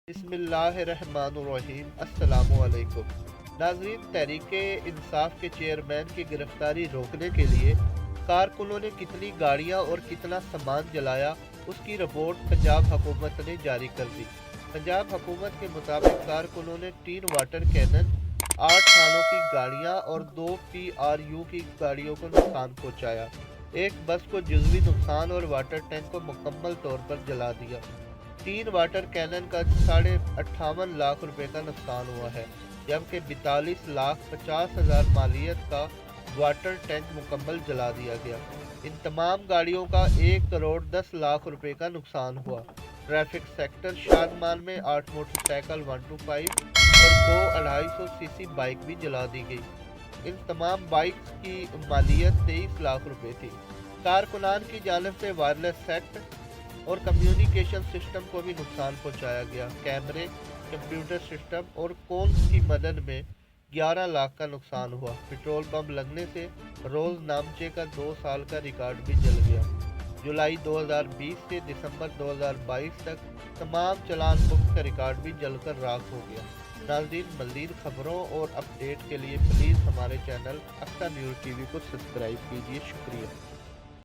بسم اللہ الرحمن الرحیم۔ السلام علیکم ناظرین، تحریک انصاف کے چیئرمین کی گرفتاری روکنے کے لیے کارکنوں نے کتنی گاڑیاں اور کتنا سامان جلایا، اس کی رپورٹ پنجاب حکومت نے جاری کر دی۔ پنجاب حکومت کے مطابق کارکنوں نے 3 واٹر کینن، 8 تھانوں کی گاڑیاں اور 2 PRU کی گاڑیوں کو نقصان پہنچایا۔ ایک بس کو جزوی نقصان اور واٹر ٹینک کو مکمل طور پر جلا دیا۔ 3 واٹر کینن کا 58.5 لاکھ روپے کا نقصان ہوا ہے، جبکہ 42,50,000 مالیت کا واٹر ٹینک مکمل جلا دیا گیا۔ ان تمام گاڑیوں کا 1,10,00,000 روپے کا نقصان ہوا۔ ٹریفک سیکٹر شادمان میں 8 موٹر سائیکل 125 اور 2 250 cc بائک بھی جلا دی گئی۔ ان تمام بائکس کی مالیت 23 لاکھ روپے تھی۔ کارکنان کی جانب سے وائرلیس سیٹ اور کمیونیکیشن سسٹم کو بھی نقصان پہنچایا گیا۔ کیمرے، کمپیوٹر سسٹم اور کونس کی مدد میں 11 لاکھ کا نقصان ہوا۔ پٹرول پمپ لگنے سے روز نامچے کا 2 سال کا ریکارڈ بھی جل گیا۔ جولائی 2020 سے دسمبر 2022 تک تمام چالان بکس کا ریکارڈ بھی جل کر راکھ ہو گیا۔ ناظرین، مزید خبروں اور اپڈیٹ کے لیے پلیز ہمارے چینل اختر نیوز TV کو سبسکرائب کیجیے۔ شکریہ۔